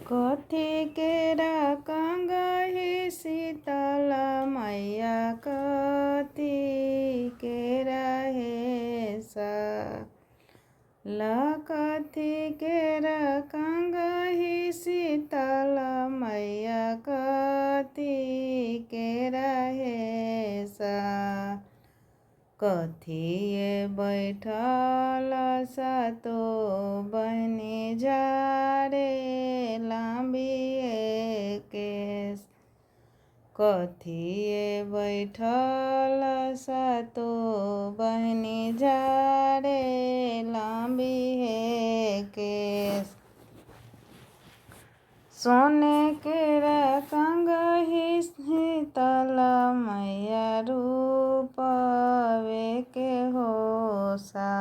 कथी केरा कंगहि शीतल मैया कथी केरा हेसा कथी केरा कंगहि शीतल मैया कथी केरा हेसा कथिए बैठल सातो बहनी झारे लांबिए केस कथिए बैठल सातो बहनी झारे लांबिए केस सोने केरा कंगहि शीतल मैया रूपवे के होसा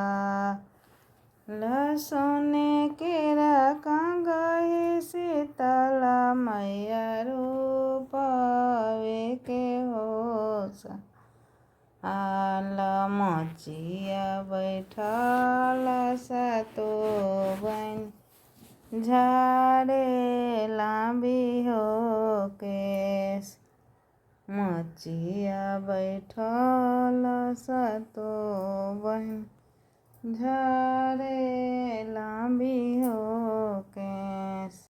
सोने केरा कंगहि शीतल मैया रूपवे के होसा मचिया बैठल सातो बहन झारे लांबी हो केस मचिया बैठल सातो बहन झारे लांबी हो केस।